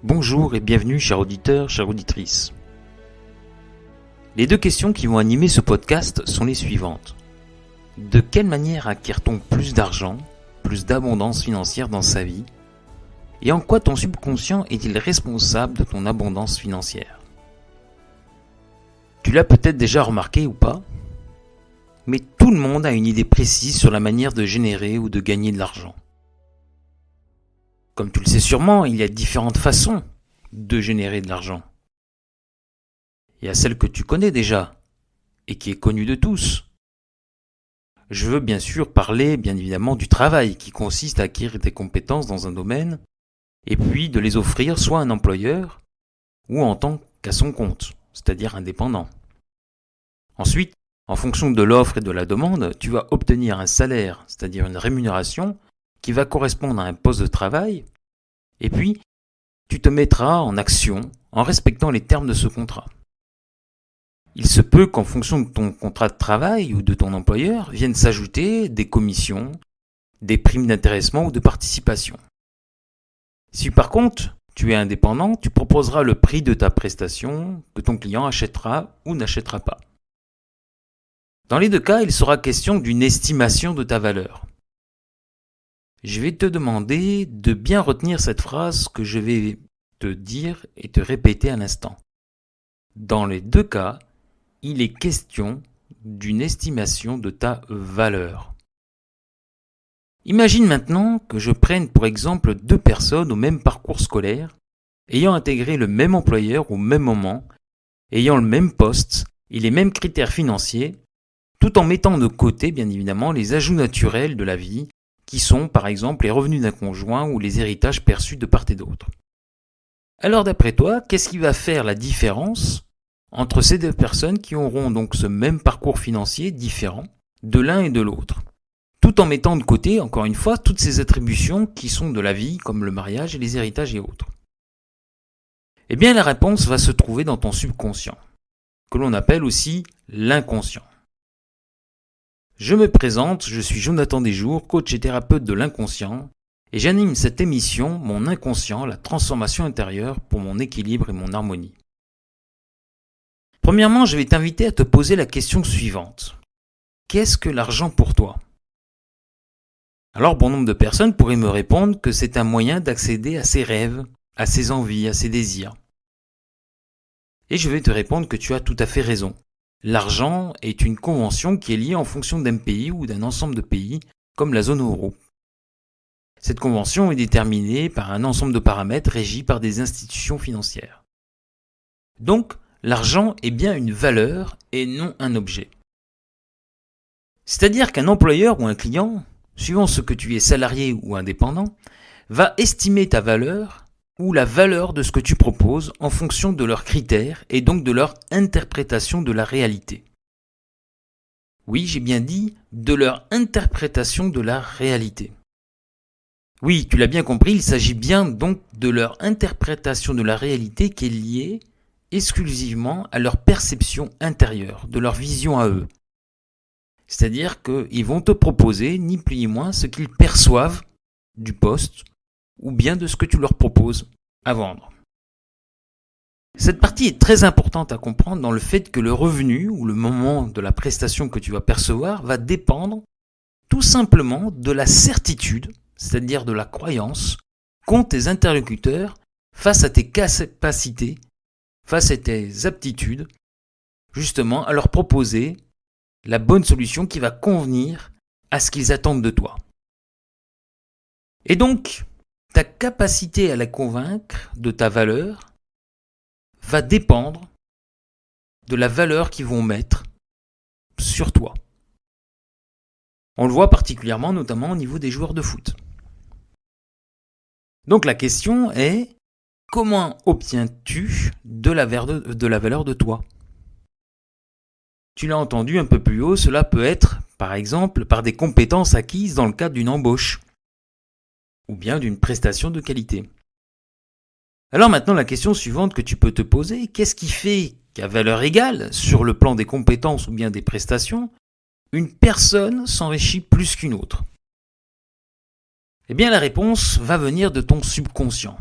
Bonjour et bienvenue, chers auditeurs, chères auditrices. Les deux questions qui vont animer ce podcast sont les suivantes. De quelle manière acquiert-on plus d'argent, plus d'abondance financière dans sa vie? Et en quoi ton subconscient est-il responsable de ton abondance financière? Tu l'as peut-être déjà remarqué ou pas, mais tout le monde a une idée précise sur la manière de générer ou de gagner de l'argent. Comme tu le sais sûrement, il y a différentes façons de générer de l'argent. Il y a celle que tu connais déjà, et qui est connue de tous. Je veux bien sûr parler, bien évidemment, du travail, qui consiste à acquérir des compétences dans un domaine, et puis de les offrir soit à un employeur, ou en tant qu'à son compte, c'est-à-dire indépendant. Ensuite, en fonction de l'offre et de la demande, tu vas obtenir un salaire, c'est-à-dire une rémunération, qui va correspondre à un poste de travail, et puis tu te mettras en action en respectant les termes de ce contrat. Il se peut qu'en fonction de ton contrat de travail ou de ton employeur viennent s'ajouter des commissions, des primes d'intéressement ou de participation. Si par contre tu es indépendant, tu proposeras le prix de ta prestation que ton client achètera ou n'achètera pas. Dans les deux cas, il sera question d'une estimation de ta valeur. Je vais te demander de bien retenir cette phrase que je vais te dire et te répéter à l'instant. Dans les deux cas, il est question d'une estimation de ta valeur. Imagine maintenant que je prenne pour exemple deux personnes au même parcours scolaire, ayant intégré le même employeur au même moment, ayant le même poste et les mêmes critères financiers, tout en mettant de côté bien évidemment les ajouts naturels de la vie, qui sont par exemple les revenus d'un conjoint ou les héritages perçus de part et d'autre. Alors d'après toi, qu'est-ce qui va faire la différence entre ces deux personnes qui auront donc ce même parcours financier différent de l'un et de l'autre, tout en mettant de côté, encore une fois, toutes ces attributions qui sont de la vie, comme le mariage et les héritages et autres? Eh bien la réponse va se trouver dans ton subconscient, que l'on appelle aussi l'inconscient. Je me présente, je suis Jonathan Desjours, coach et thérapeute de l'inconscient, et j'anime cette émission, Mon inconscient, la transformation intérieure pour mon équilibre et mon harmonie. Premièrement, je vais t'inviter à te poser la question suivante. Qu'est-ce que l'argent pour toi? Alors, bon nombre de personnes pourraient me répondre que c'est un moyen d'accéder à ses rêves, à ses envies, à ses désirs. Et je vais te répondre que tu as tout à fait raison. L'argent est une convention qui est liée en fonction d'un pays ou d'un ensemble de pays, comme la zone euro. Cette convention est déterminée par un ensemble de paramètres régis par des institutions financières. Donc, l'argent est bien une valeur et non un objet. C'est-à-dire qu'un employeur ou un client, suivant ce que tu es salarié ou indépendant, va estimer ta valeur ou la valeur de ce que tu proposes en fonction de leurs critères et donc de leur interprétation de la réalité. Oui, j'ai bien dit de leur interprétation de la réalité. Oui, tu l'as bien compris, il s'agit bien donc de leur interprétation de la réalité qui est liée exclusivement à leur perception intérieure, de leur vision à eux. C'est-à-dire qu'ils vont te proposer, ni plus ni moins, ce qu'ils perçoivent du poste ou bien de ce que tu leur proposes à vendre. Cette partie est très importante à comprendre dans le fait que le revenu ou le moment de la prestation que tu vas percevoir va dépendre tout simplement de la certitude, c'est-à-dire de la croyance qu'ont tes interlocuteurs face à tes capacités, face à tes aptitudes, justement à leur proposer la bonne solution qui va convenir à ce qu'ils attendent de toi. Et donc, ta capacité à les convaincre de ta valeur va dépendre de la valeur qu'ils vont mettre sur toi. On le voit particulièrement notamment au niveau des joueurs de foot. Donc la question est, comment obtiens-tu de la valeur de toi? Tu l'as entendu un peu plus haut, cela peut être, par exemple, par des compétences acquises dans le cadre d'une embauche ou bien d'une prestation de qualité. Alors maintenant, la question suivante que tu peux te poser, qu'est-ce qui fait qu'à valeur égale, sur le plan des compétences ou bien des prestations, une personne s'enrichit plus qu'une autre? Eh bien, la réponse va venir de ton subconscient.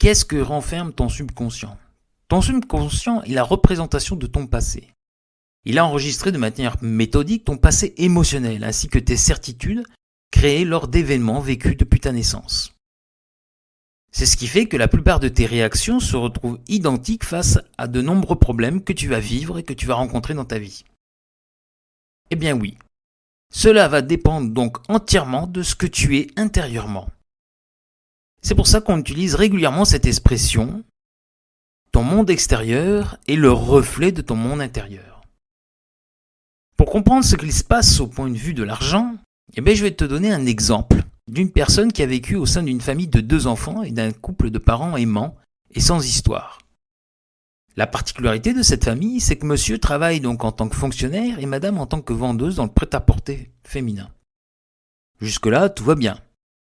qu'est-ce que renferme ton subconscient? Ton subconscient est la représentation de ton passé. Il a enregistré de manière méthodique ton passé émotionnel ainsi que tes certitudes créées lors d'événements vécus depuis ta naissance. C'est ce qui fait que la plupart de tes réactions se retrouvent identiques face à de nombreux problèmes que tu vas vivre et que tu vas rencontrer dans ta vie. Eh bien oui, cela va dépendre donc entièrement de ce que tu es intérieurement. C'est pour ça qu'on utilise régulièrement cette expression « ton monde extérieur est le reflet de ton monde intérieur ». Pour comprendre ce qu'il se passe au point de vue de l'argent, je vais te donner un exemple d'une personne qui a vécu au sein d'une famille de 2 enfants et d'un couple de parents aimants et sans histoire. La particularité de cette famille, c'est que monsieur travaille donc en tant que fonctionnaire et madame en tant que vendeuse dans le prêt-à-porter féminin. Jusque-là, tout va bien.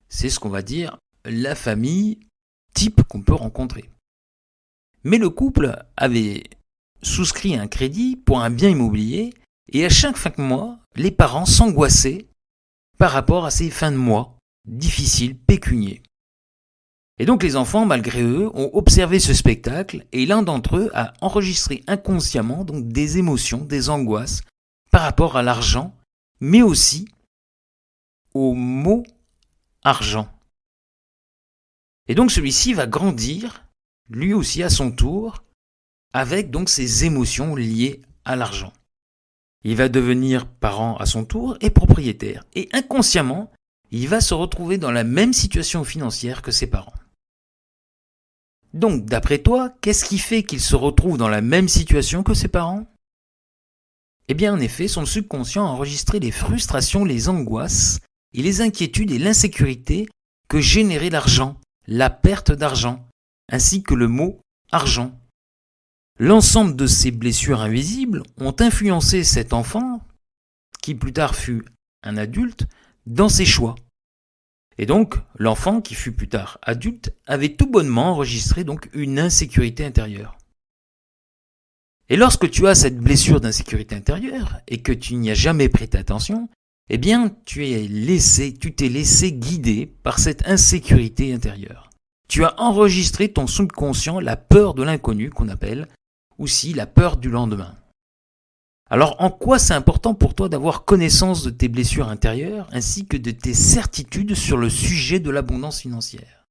C'est ce qu'on va dire la famille type qu'on peut rencontrer. Mais le couple avait souscrit un crédit pour un bien immobilier et à chaque fin de mois, les parents s'angoissaient par rapport à ces fins de mois difficiles, pécuniers. Et donc les enfants, malgré eux, ont observé ce spectacle et l'un d'entre eux a enregistré inconsciemment donc des émotions, des angoisses par rapport à l'argent, mais aussi au mot argent. Et donc celui-ci va grandir, lui aussi à son tour, avec donc ses émotions liées à l'argent. Il va devenir parent à son tour et propriétaire. Et inconsciemment, il va se retrouver dans la même situation financière que ses parents. Donc, d'après toi, qu'est-ce qui fait qu'il se retrouve dans la même situation que ses parents? Eh bien, en effet, son subconscient a enregistré les frustrations, les angoisses et les inquiétudes et l'insécurité que générait l'argent, la perte d'argent, ainsi que le mot argent. L'ensemble de ces blessures invisibles ont influencé cet enfant, qui plus tard fut un adulte, dans ses choix. Et donc, l'enfant, qui fut plus tard adulte, avait tout bonnement enregistré donc une insécurité intérieure. Et lorsque tu as cette blessure d'insécurité intérieure et que tu n'y as jamais prêté attention, eh bien, tu t'es laissé guider par cette insécurité intérieure. Tu as enregistré ton subconscient la peur de l'inconnu qu'on appelle aussi la peur du lendemain. Alors en quoi c'est important pour toi d'avoir connaissance de tes blessures intérieures ainsi que de tes certitudes sur le sujet de l'abondance financière?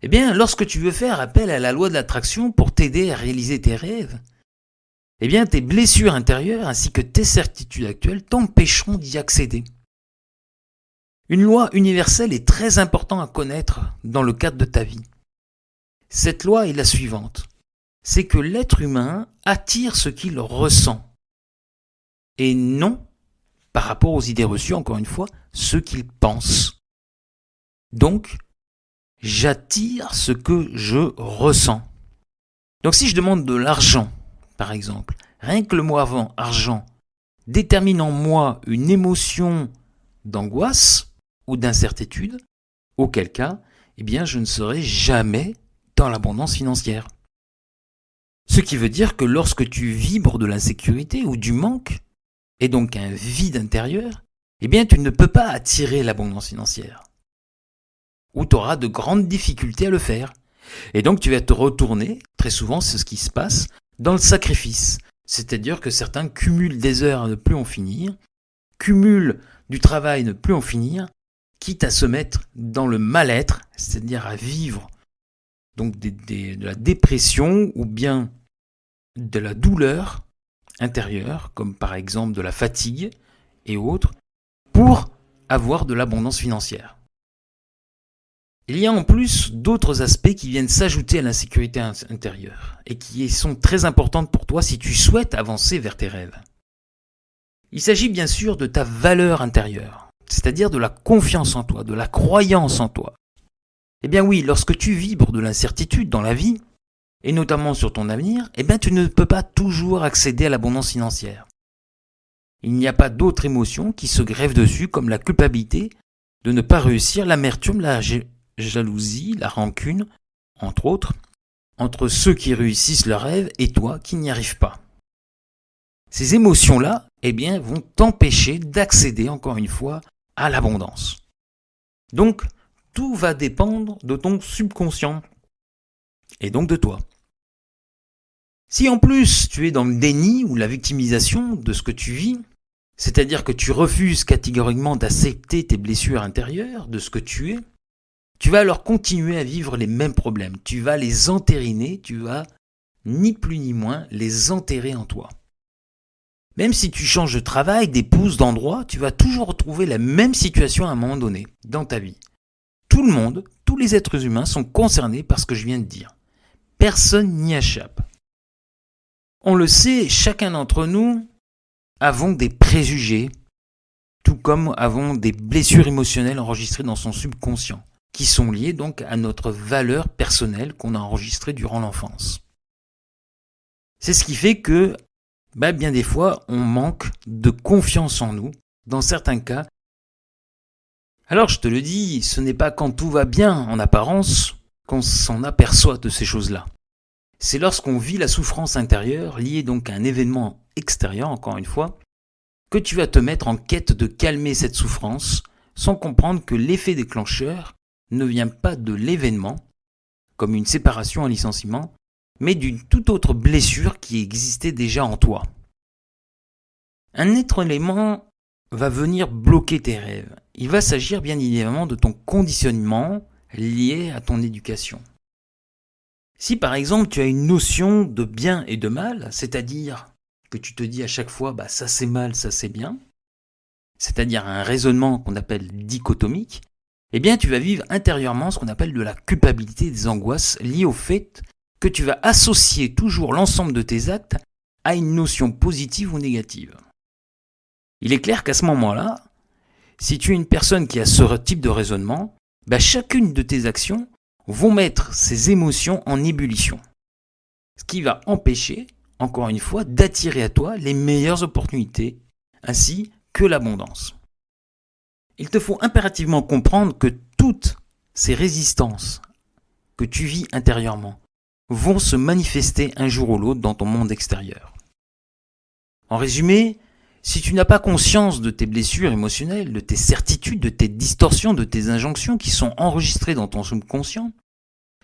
Eh bien, lorsque tu veux faire appel à la loi de l'attraction pour t'aider à réaliser tes rêves, eh bien tes blessures intérieures ainsi que tes certitudes actuelles t'empêcheront d'y accéder. Une loi universelle est très importante à connaître dans le cadre de ta vie. Cette loi est la suivante. C'est que l'être humain attire ce qu'il ressent. Et non, par rapport aux idées reçues, encore une fois, ce qu'il pense. Donc, j'attire ce que je ressens. Donc si je demande de l'argent, par exemple, rien que le mot avant, argent, détermine en moi une émotion d'angoisse ou d'incertitude, auquel cas, eh bien, je ne serai jamais dans l'abondance financière. Ce qui veut dire que lorsque tu vibres de l'insécurité ou du manque, et donc un vide intérieur, eh bien tu ne peux pas attirer l'abondance financière. Ou tu auras de grandes difficultés à le faire. Et donc tu vas te retourner, très souvent c'est ce qui se passe, dans le sacrifice. C'est-à-dire que certains cumulent des heures à ne plus en finir, cumulent du travail à ne plus en finir, quitte à se mettre dans le mal-être, c'est-à-dire à vivre donc de la dépression ou bien de la douleur intérieure, comme par exemple de la fatigue et autres, pour avoir de l'abondance financière. Il y a en plus d'autres aspects qui viennent s'ajouter à l'insécurité intérieure et qui sont très importantes pour toi si tu souhaites avancer vers tes rêves. Il s'agit bien sûr de ta valeur intérieure, c'est-à-dire de la confiance en toi, de la croyance en toi. Eh bien oui, lorsque tu vibres de l'incertitude dans la vie, et notamment sur ton avenir, eh bien tu ne peux pas toujours accéder à l'abondance financière. Il n'y a pas d'autres émotions qui se grèvent dessus comme la culpabilité de ne pas réussir, l'amertume, la jalousie, la rancune, entre autres, entre ceux qui réussissent leurs rêves et toi qui n'y arrives pas. Ces émotions-là, eh bien, vont t'empêcher d'accéder, encore une fois, à l'abondance. Donc, tout va dépendre de ton subconscient. et donc de toi. Si en plus tu es dans le déni ou la victimisation de ce que tu vis, c'est-à-dire que tu refuses catégoriquement d'accepter tes blessures intérieures, de ce que tu es, tu vas alors continuer à vivre les mêmes problèmes. Tu vas les entériner, tu vas ni plus ni moins les enterrer en toi. Même si tu changes de travail, d'épouse, d'endroit, tu vas toujours retrouver la même situation à un moment donné dans ta vie. Tout le monde, tous les êtres humains sont concernés par ce que je viens de dire. Personne n'y échappe. On le sait, chacun d'entre nous avons des préjugés, tout comme avons des blessures émotionnelles enregistrées dans son subconscient, qui sont liées donc à notre valeur personnelle qu'on a enregistrée durant l'enfance. C'est ce qui fait que, bien des fois, on manque de confiance en nous, dans certains cas. Alors je te le dis, ce n'est pas quand tout va bien en apparence qu'on s'en aperçoit de ces choses-là. C'est lorsqu'on vit la souffrance intérieure, liée donc à un événement extérieur, encore une fois, que tu vas te mettre en quête de calmer cette souffrance, sans comprendre que l'effet déclencheur ne vient pas de l'événement, comme une séparation, un licenciement, mais d'une toute autre blessure qui existait déjà en toi. Un autre élément va venir bloquer tes rêves. Il va s'agir bien évidemment de ton conditionnement lié à ton éducation. Si par exemple tu as une notion de bien et de mal, c'est-à-dire que tu te dis à chaque fois ça c'est mal, ça c'est bien, c'est-à-dire un raisonnement qu'on appelle dichotomique, eh bien tu vas vivre intérieurement ce qu'on appelle de la culpabilité, des angoisses liées au fait que tu vas associer toujours l'ensemble de tes actes à une notion positive ou négative. Il est clair qu'à ce moment-là, si tu es une personne qui a ce type de raisonnement, chacune de tes actions vont mettre ces émotions en ébullition. Ce qui va empêcher, encore une fois, d'attirer à toi les meilleures opportunités, ainsi que l'abondance. Il te faut impérativement comprendre que toutes ces résistances que tu vis intérieurement vont se manifester un jour ou l'autre dans ton monde extérieur. En résumé, si tu n'as pas conscience de tes blessures émotionnelles, de tes certitudes, de tes distorsions, de tes injonctions qui sont enregistrées dans ton subconscient,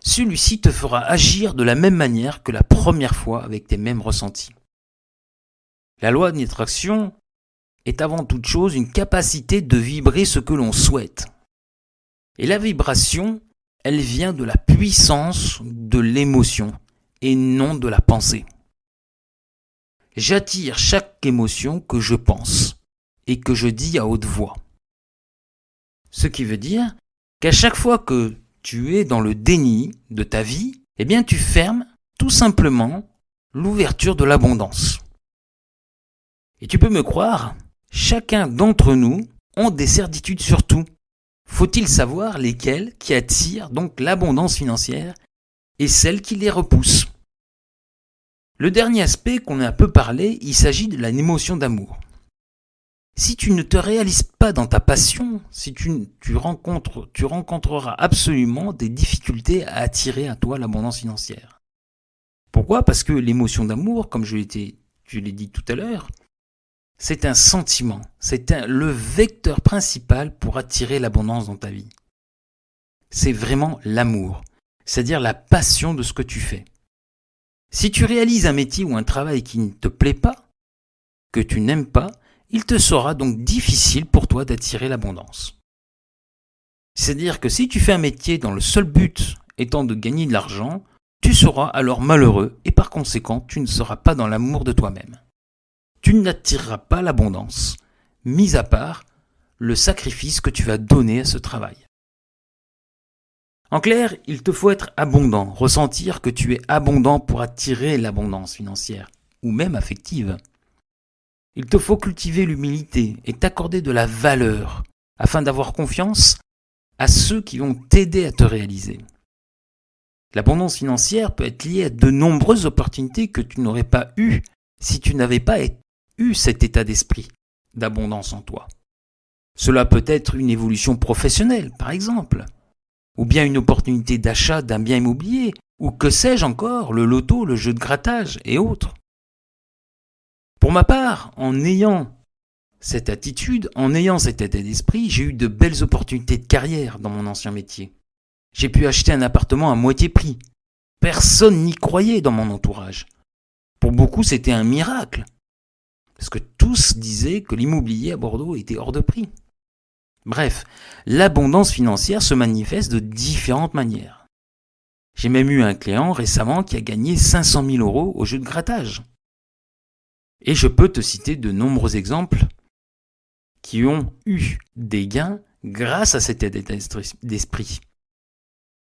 celui-ci te fera agir de la même manière que la première fois avec tes mêmes ressentis. La loi de l'attraction est avant toute chose une capacité de vibrer ce que l'on souhaite. Et la vibration, elle vient de la puissance de l'émotion et non de la pensée. J'attire chaque émotion que je pense et que je dis à haute voix. Ce qui veut dire qu'à chaque fois que tu es dans le déni de ta vie, eh bien tu fermes tout simplement l'ouverture de l'abondance. Et tu peux me croire, chacun d'entre nous ont des certitudes sur tout. Faut-il savoir lesquelles qui attirent donc l'abondance financière et celles qui les repoussent. Le dernier aspect qu'on a un peu parlé, il s'agit de l'émotion d'amour. Si tu ne te réalises pas dans ta passion, si tu rencontreras absolument des difficultés à attirer à toi l'abondance financière. Pourquoi ? Parce que l'émotion d'amour, comme je l'ai dit tout à l'heure, c'est un sentiment, c'est le vecteur principal pour attirer l'abondance dans ta vie. C'est vraiment l'amour, c'est-à-dire la passion de ce que tu fais. Si tu réalises un métier ou un travail qui ne te plaît pas, que tu n'aimes pas, il te sera donc difficile pour toi d'attirer l'abondance. C'est-à-dire que si tu fais un métier dont le seul but étant de gagner de l'argent, tu seras alors malheureux et par conséquent, tu ne seras pas dans l'amour de toi-même. Tu n'attireras pas l'abondance, mis à part le sacrifice que tu vas donner à ce travail. En clair, il te faut être abondant, ressentir que tu es abondant pour attirer l'abondance financière, ou même affective. Il te faut cultiver l'humilité et t'accorder de la valeur, afin d'avoir confiance à ceux qui vont t'aider à te réaliser. L'abondance financière peut être liée à de nombreuses opportunités que tu n'aurais pas eues si tu n'avais pas eu cet état d'esprit d'abondance en toi. Cela peut être une évolution professionnelle, par exemple, ou bien une opportunité d'achat d'un bien immobilier, ou que sais-je encore, le loto, le jeu de grattage et autres. Pour ma part, en ayant cette attitude, en ayant cet état d'esprit, j'ai eu de belles opportunités de carrière dans mon ancien métier. J'ai pu acheter un appartement à moitié prix. Personne n'y croyait dans mon entourage. Pour beaucoup, c'était un miracle. Parce que tous disaient que l'immobilier à Bordeaux était hors de prix. Bref, l'abondance financière se manifeste de différentes manières. J'ai même eu un client récemment qui a gagné 500 000 € au jeu de grattage. Et je peux te citer de nombreux exemples qui ont eu des gains grâce à cet état d'esprit.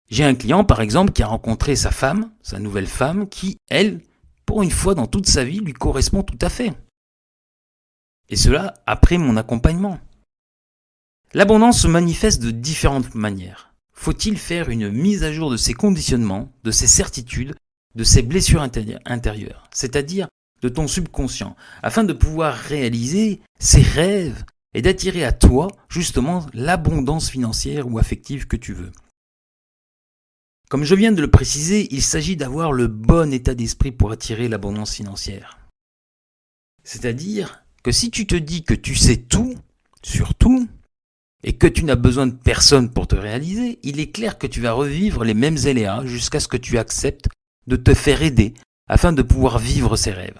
J'ai un client par exemple qui a rencontré sa femme, sa nouvelle femme, qui, elle, pour une fois dans toute sa vie, lui correspond tout à fait. Et cela après mon accompagnement. L'abondance se manifeste de différentes manières. Faut-il faire une mise à jour de ses conditionnements, de ses certitudes, de ses blessures intérieures, c'est-à-dire de ton subconscient, afin de pouvoir réaliser ses rêves et d'attirer à toi justement l'abondance financière ou affective que tu veux. Comme je viens de le préciser, il s'agit d'avoir le bon état d'esprit pour attirer l'abondance financière. C'est-à-dire que si tu te dis que tu sais tout, sur tout, et que tu n'as besoin de personne pour te réaliser, il est clair que tu vas revivre les mêmes aléas jusqu'à ce que tu acceptes de te faire aider afin de pouvoir vivre ces rêves.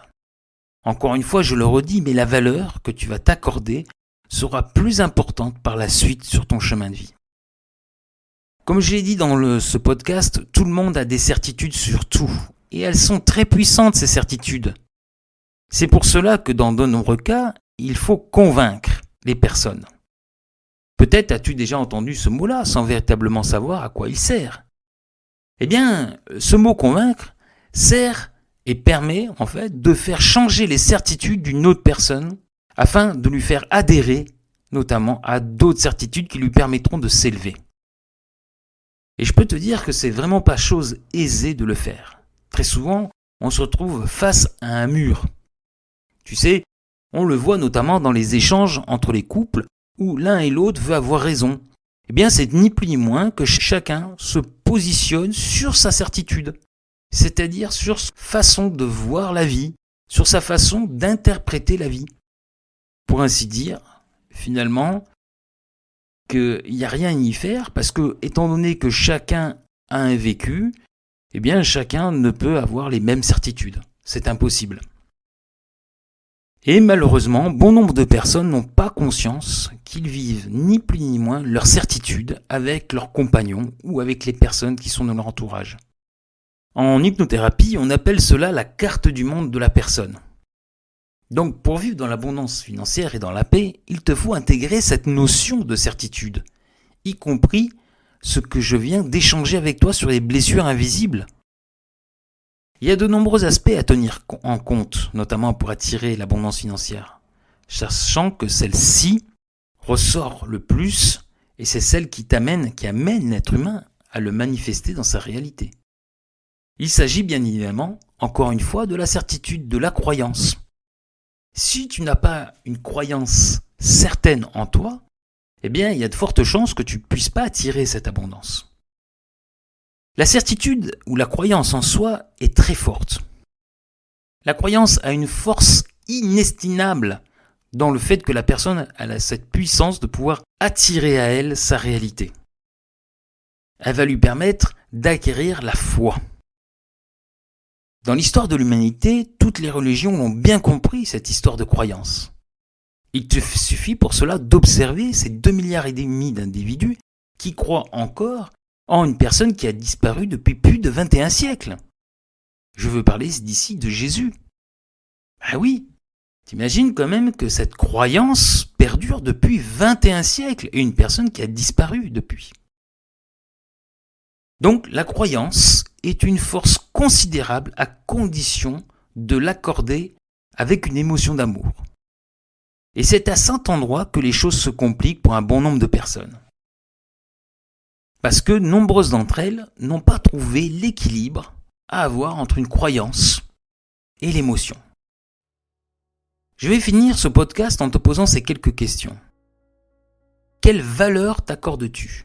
Encore une fois, je le redis, mais la valeur que tu vas t'accorder sera plus importante par la suite sur ton chemin de vie. Comme je l'ai dit dans ce podcast, tout le monde a des certitudes sur tout, et elles sont très puissantes ces certitudes. C'est pour cela que dans de nombreux cas, il faut convaincre les personnes. Peut-être as-tu déjà entendu ce mot-là sans véritablement savoir à quoi il sert. Eh bien, ce mot convaincre sert et permet en fait de faire changer les certitudes d'une autre personne afin de lui faire adhérer notamment à d'autres certitudes qui lui permettront de s'élever. Et je peux te dire que c'est vraiment pas chose aisée de le faire. Très souvent, on se retrouve face à un mur. Tu sais, on le voit notamment dans les échanges entre les couples où l'un et l'autre veut avoir raison. Eh bien, c'est ni plus ni moins que chacun se positionne sur sa certitude, c'est-à-dire sur sa façon de voir la vie, sur sa façon d'interpréter la vie. Pour ainsi dire, finalement, qu'il n'y a rien à y faire parce que, étant donné que chacun a un vécu, eh bien, chacun ne peut avoir les mêmes certitudes. C'est impossible. Et malheureusement, bon nombre de personnes n'ont pas conscience qu'ils vivent ni plus ni moins leur certitude avec leurs compagnons ou avec les personnes qui sont dans leur entourage. En hypnothérapie, on appelle cela la carte du monde de la personne. Donc pour vivre dans l'abondance financière et dans la paix, il te faut intégrer cette notion de certitude, y compris ce que je viens d'échanger avec toi sur les blessures invisibles. Il y a de nombreux aspects à tenir en compte, notamment pour attirer l'abondance financière, sachant que celle-ci ressort le plus et c'est celle qui amène l'être humain à le manifester dans sa réalité. Il s'agit bien évidemment, encore une fois, de la certitude, de la croyance. Si tu n'as pas une croyance certaine en toi, eh bien, il y a de fortes chances que tu ne puisses pas attirer cette abondance. La certitude ou la croyance en soi est très forte. La croyance a une force inestimable dans le fait que la personne a cette puissance de pouvoir attirer à elle sa réalité. Elle va lui permettre d'acquérir la foi. Dans l'histoire de l'humanité, toutes les religions ont bien compris cette histoire de croyance. Il te suffit pour cela d'observer ces 2,5 milliards d'individus qui croient encore en une personne qui a disparu depuis plus de 21 siècles. Je veux parler d'ici de Jésus. Ah oui, t'imagines quand même que cette croyance perdure depuis 21 siècles et une personne qui a disparu depuis. Donc la croyance est une force considérable à condition de l'accorder avec une émotion d'amour. Et c'est à cet endroit que les choses se compliquent pour un bon nombre de personnes. Parce que nombreuses d'entre elles n'ont pas trouvé l'équilibre à avoir entre une croyance et l'émotion. Je vais finir ce podcast en te posant ces quelques questions. Quelle valeur t'accordes-tu ?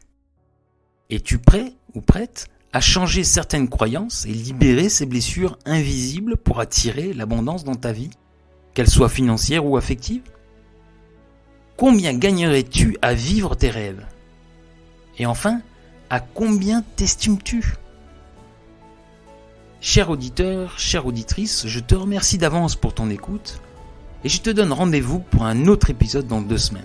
Es-tu prêt ou prête à changer certaines croyances et libérer ces blessures invisibles pour attirer l'abondance dans ta vie, qu'elle soit financière ou affective ? Combien gagnerais-tu à vivre tes rêves ? Et enfin, à combien t'estimes-tu ? Cher auditeur, chère auditrice, je te remercie d'avance pour ton écoute et je te donne rendez-vous pour un autre épisode dans 2 semaines.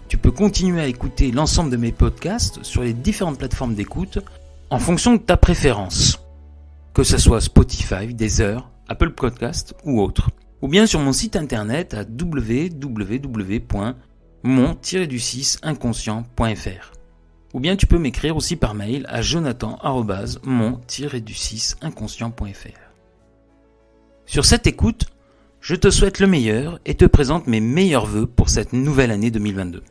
Tu peux continuer à écouter l'ensemble de mes podcasts sur les différentes plateformes d'écoute en fonction de ta préférence, que ce soit Spotify, Deezer, Apple Podcast ou autre, ou bien sur mon site internet à www.mon-inconscient.fr. Ou bien tu peux m'écrire aussi par mail à jonathan@mon-inconscient.fr. Sur cette écoute, je te souhaite le meilleur et te présente mes meilleurs vœux pour cette nouvelle année 2022.